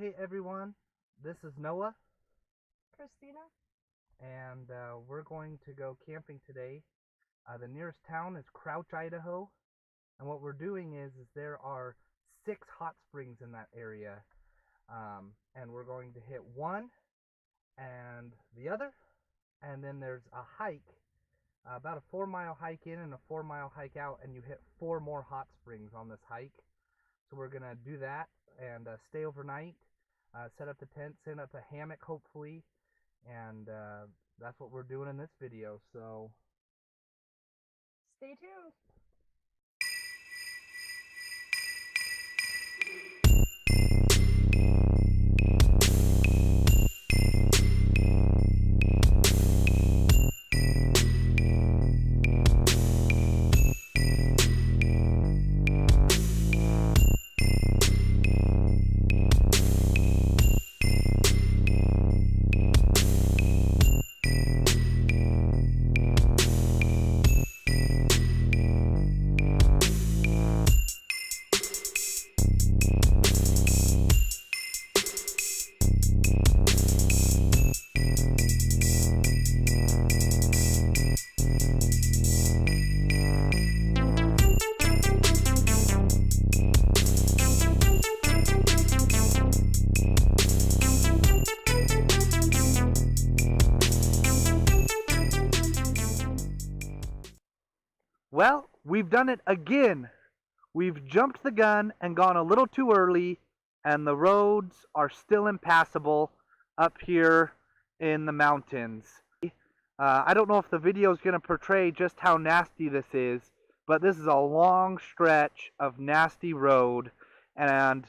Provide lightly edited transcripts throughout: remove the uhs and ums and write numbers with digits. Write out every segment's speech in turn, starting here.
Hey everyone, this is Noah, Christina? and we're going to go camping today. The nearest town is Crouch, Idaho, and what we're doing is there are 6 hot springs in that area, and we're going to hit one and the other, and then there's a hike, about a 4-mile hike in and a 4-mile hike out, and you hit 4 more hot springs on this hike. So we're gonna do that and stay overnight, set up the tent, set up a hammock hopefully, and that's what we're doing in this video. So Stay tuned. well, we've done it again. We've jumped the gun and gone a little too early, and the roads are still impassable up here in the mountains. I don't know if the video is going to portray just how nasty this is, but this is a long stretch of nasty road, and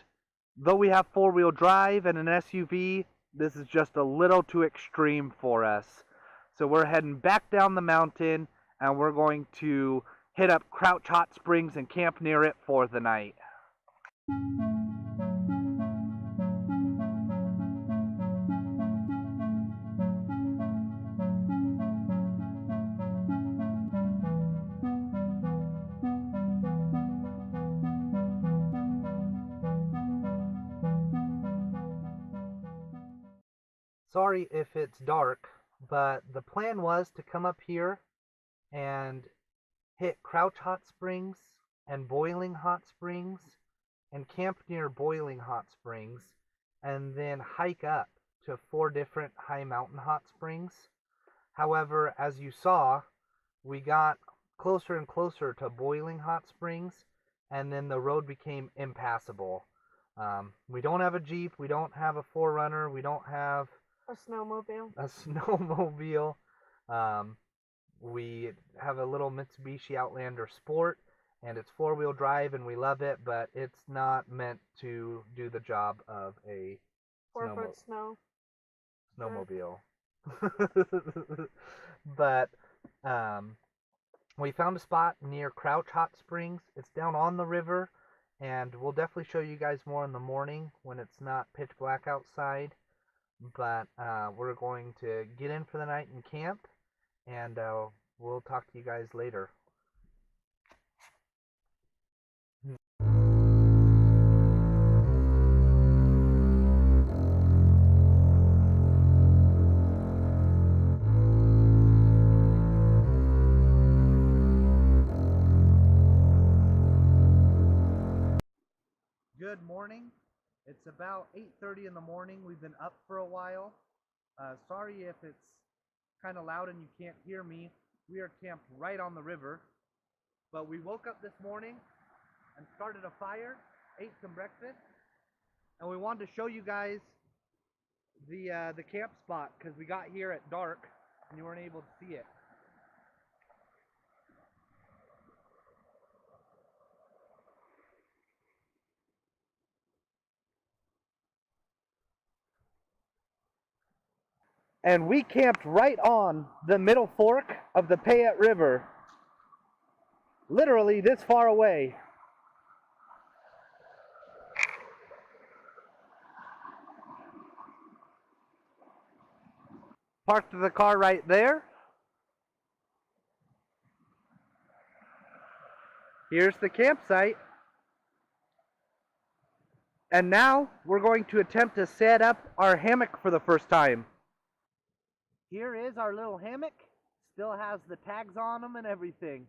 though we have 4-wheel drive and an SUV, this is just a little too extreme for us. So we're heading back down the mountain, and we're going to hit up Crouch Hot Springs and camp near it for the night. Sorry if it's dark, but the plan was to come up here and hit Crouch Hot Springs and Boiling Hot Springs and camp near Boiling Hot Springs and then hike up to 4 different high mountain hot springs. However, as you saw, we got closer and closer to Boiling Hot Springs, and then the road became impassable. We don't have a Jeep, we don't have a 4Runner, we don't have A snowmobile. a snowmobile. We have a little Mitsubishi Outlander Sport, and it's 4-wheel drive, and we love it, but it's not meant to do the job of a 4-foot snow. snowmobile. But we found a spot near Crouch Hot Springs. It's down on the river, and we'll definitely show you guys more in the morning when it's not pitch black outside. But we're going to get in for the night and camp, and we'll talk to you guys later. Good morning. It's about 8:30 in the morning. We've been up for a while. Sorry if it's kind of loud and you can't hear me. We are camped right on the river. But we woke up this morning and started a fire, ate some breakfast, and we wanted to show you guys the camp spot because we got here at dark and you weren't able to see it. And we camped right on the middle fork of the Payette River, literally this far away. Parked the car right there. Here's the campsite. And now we're going to attempt to set up our hammock for the first time. Here is our little hammock. Still has the tags on them and everything.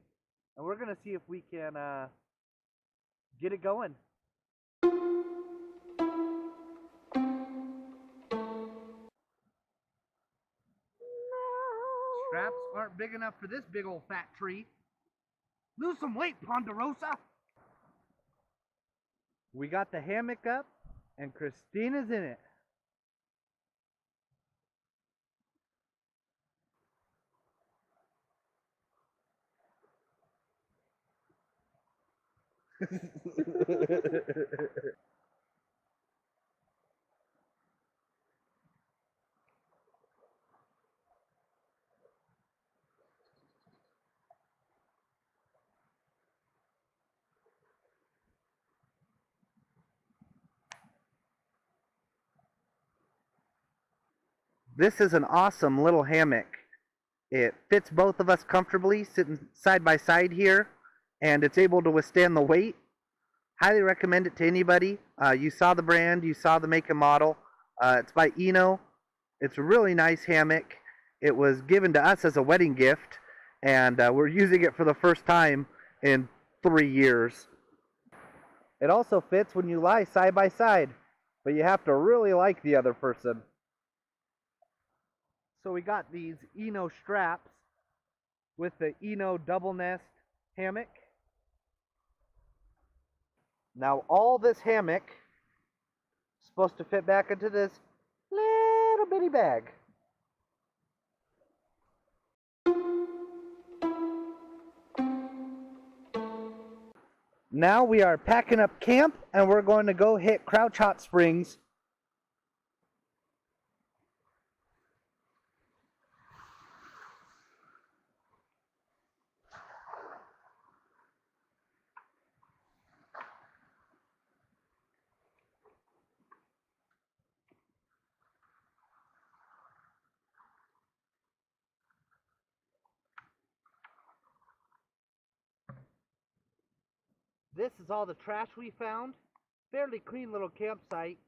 And we're going to see if we can get it going. Straps aren't big enough for this big old fat tree. Lose some weight, Ponderosa. We got the hammock up, and Christina's in it. This is an awesome little hammock. It fits both of us comfortably sitting side by side here, and it's able to withstand the weight. Highly recommend it to anybody. You saw the brand, you saw the make and model. It's by Idaho. It's a really nice hammock. It was given to us as a wedding gift, and we're using it for the first time in 3 years. It also fits when you lie side by side, but you have to really like the other person. So we got these Eno straps with the Eno double nest hammock. Now all this hammock is supposed to fit back into this little bitty bag. Now we are packing up camp and we're going to go hit Crouch Hot Springs. This is all the trash we found. Fairly clean little campsite,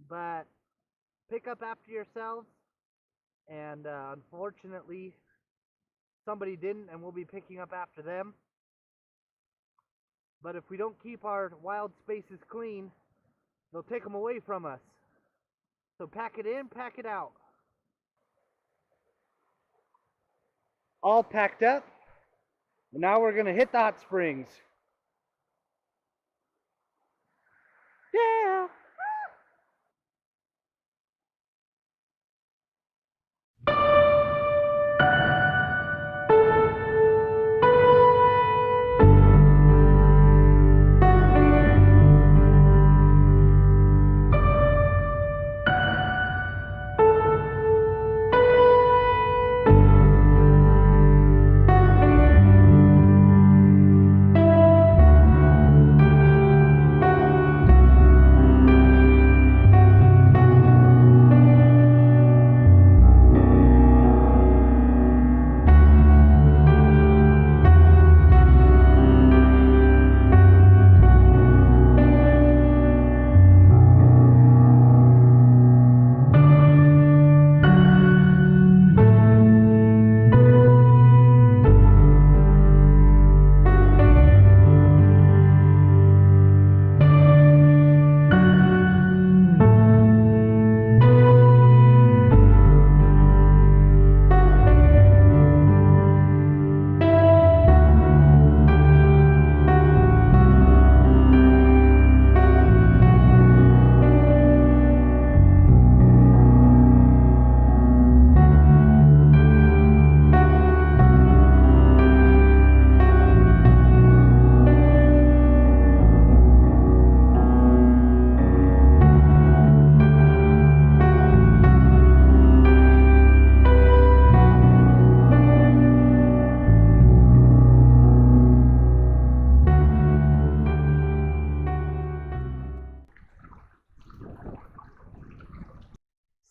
but pick up after yourselves. And unfortunately, somebody didn't, and we'll be picking up after them. But if we don't keep our wild spaces clean, they'll take them away from us. So pack it in, pack it out. All packed up. Now we're going to hit the hot springs. Yeah.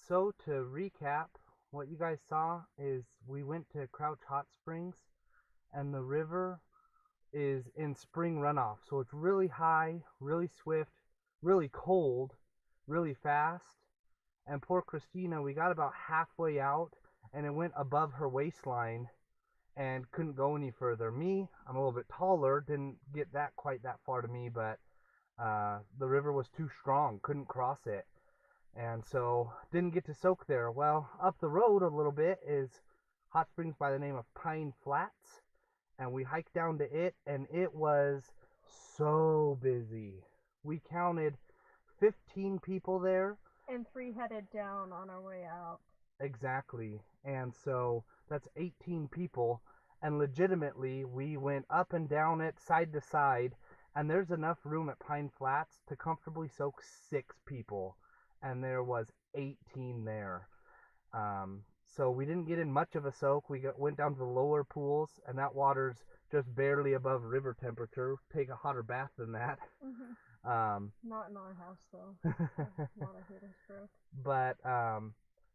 So to recap, what you guys saw is we went to Crouch Hot Springs, and the river is in spring runoff. So it's really high, really swift, really cold, really fast. And poor Christina, we got about halfway out and it went above her waistline and couldn't go any further. Me, I'm a little bit taller, didn't get that quite that far to me, but the river was too strong, couldn't cross it. And so didn't get to soak there. Well, up the road a little bit is hot springs by the name of Pine Flats, and we hiked down to it, and it was so busy. We counted 15 people there. And 3 headed down on our way out. Exactly. And so that's 18 people, and legitimately we went up and down it side to side, and there's enough room at Pine Flats to comfortably soak 6 people, and there was 18 there. So we didn't get in much of a soak. We went down to the lower pools, and that water's just barely above river temperature. Take a hotter bath than that. Not in our house though. Not a heater stroke. But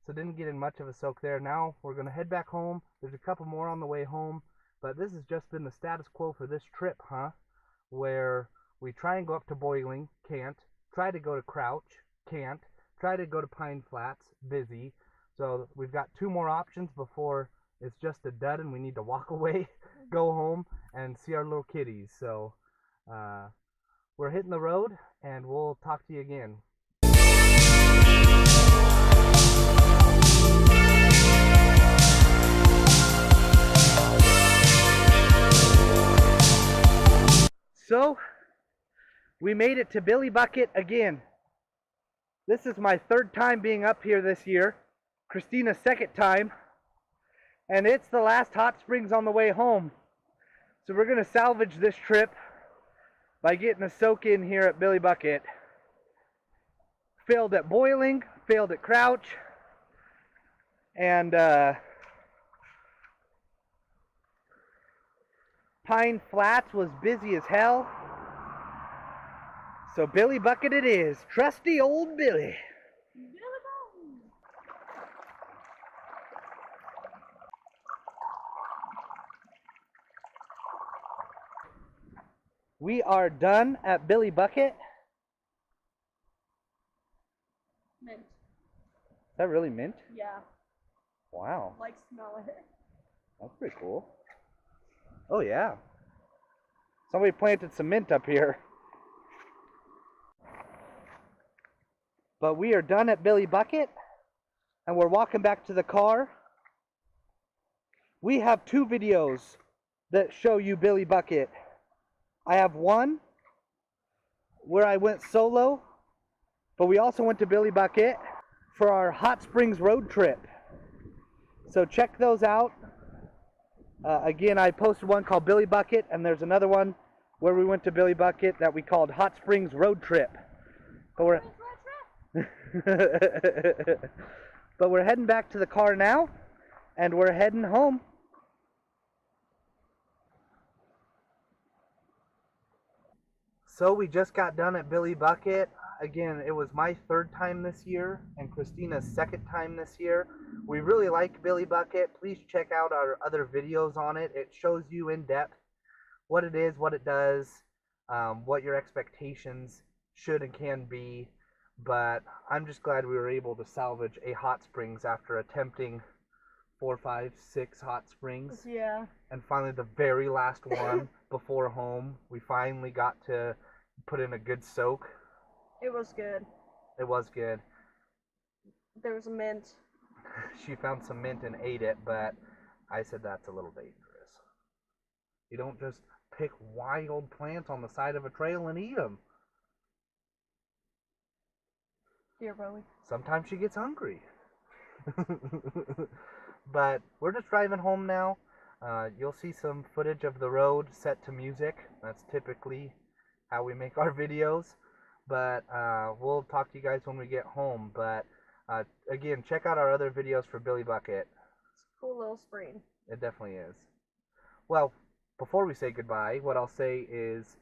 so didn't get in much of a soak there. Now we're gonna head back home. There's a couple more on the way home, but this has just been the status quo for this trip, huh? Where we try and go up to Boiling, can't. Try to go to Crouch, can't. Try to go to Pine Flats, busy. So we've got 2 more options before it's just a dud and we need to walk away, go home, and see our little kitties. So we're hitting the road, and we'll talk to you again. So we made it to Billy Bucket again. This is my 3rd time being up here this year. Christina's 2nd time. And it's the last hot springs on the way home. So we're going to salvage this trip by getting a soak in here at Billy Bucket. Failed at Boiling, failed at Crouch, and Pine Flats was busy as hell. So Billy Bucket it is. Trusty old Billy. We are done at Billy Bucket. Mint. Is that really mint? Yeah. Wow. Like smell it. That's pretty cool. Oh yeah. Somebody planted some mint up here. But we are done at Billy Bucket, and we're walking back to the car. We have 2 videos that show you Billy Bucket. I have one where I went solo, but we also went to Billy Bucket for our Hot Springs road trip. So check those out. Again, I posted one called Billy Bucket, and there's another one where we went to Billy Bucket that we called Hot Springs Road Trip. But we're but we're heading back to the car now, and we're heading home. So we just got done at Billy Bucket. Again, it was my 3rd time this year and Christina's 2nd time this year. We really like Billy Bucket. Please check out our other videos on it. It shows you in depth what it is, what it does, what your expectations should and can be. But I'm just glad we were able to salvage a hot springs after attempting 4, 5, 6 hot springs. Yeah. And finally the very last one before home, we finally got to put in a good soak. It was good. It was good. There was a mint. She found some mint and ate it, but I said that's a little dangerous. You don't just pick wild plants on the side of a trail and eat them. Dear Bowie. Sometimes she gets hungry. But we're just driving home now. You'll see some footage of the road set to music. That's typically how we make our videos. But we'll talk to you guys when we get home. But again, check out our other videos for Billy Bucket. It's a cool little spring. It definitely is. Well, before we say goodbye, what I'll say is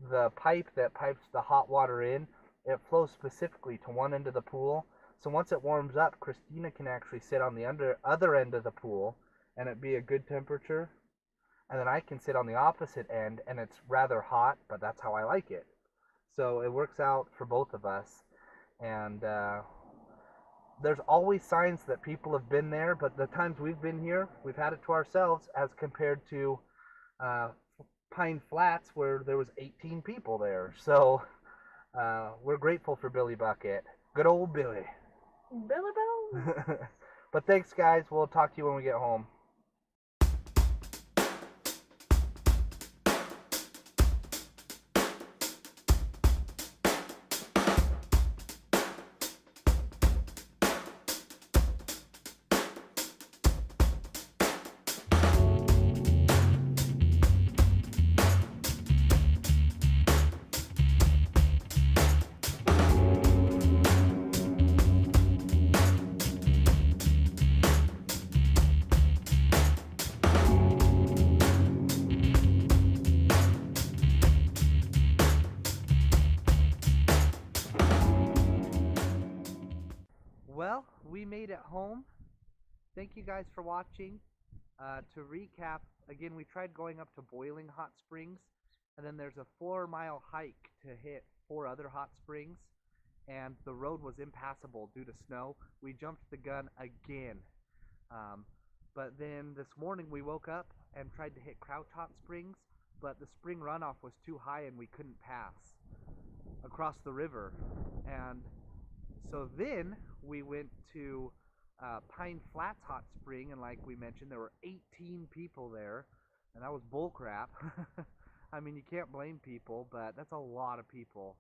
the pipe that pipes the hot water in, it flows specifically to one end of the pool. So once it warms up, Christina can actually sit on the other end of the pool and it be a good temperature. And then I can sit on the opposite end and it's rather hot, but that's how I like it. So it works out for both of us. And there's always signs that people have been there, but the times we've been here, we've had it to ourselves as compared to uh, Pine Flats where there was 18 people there. So we're grateful for Billy Bucket. Good old Billy. Billy Bell. But thanks, guys. We'll talk to you when we get home. Well, we made it home. Thank you guys for watching. To recap, again, we tried going up to Boiling Hot Springs, and then there's a 4-mile hike to hit 4 other hot springs, and the road was impassable due to snow. We jumped the gun again. But then this morning we woke up and tried to hit Crouch Hot Springs, but the spring runoff was too high and we couldn't pass across the river. And so then we went to Pine Flats Hot Spring, and like we mentioned, there were 18 people there, and that was bullcrap. I mean, you can't blame people, but that's a lot of people.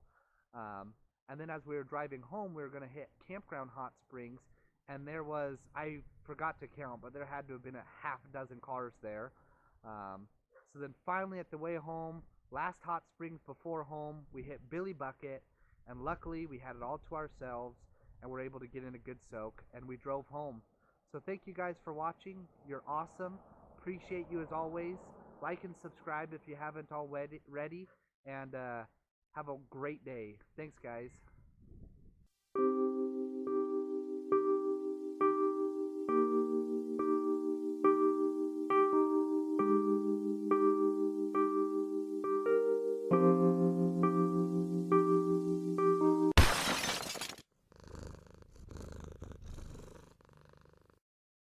And then as we were driving home, we were going to hit Campground Hot Springs, and there was, I forgot to count, but there had to have been a half dozen cars there. So then finally at the way home, last hot springs before home, we hit Billy Bucket, and luckily we had it all to ourselves and were able to get in a good soak, and we drove home. So thank you guys for watching. You're awesome. Appreciate you as always. Like and subscribe if you haven't already, and have a great day. Thanks, guys.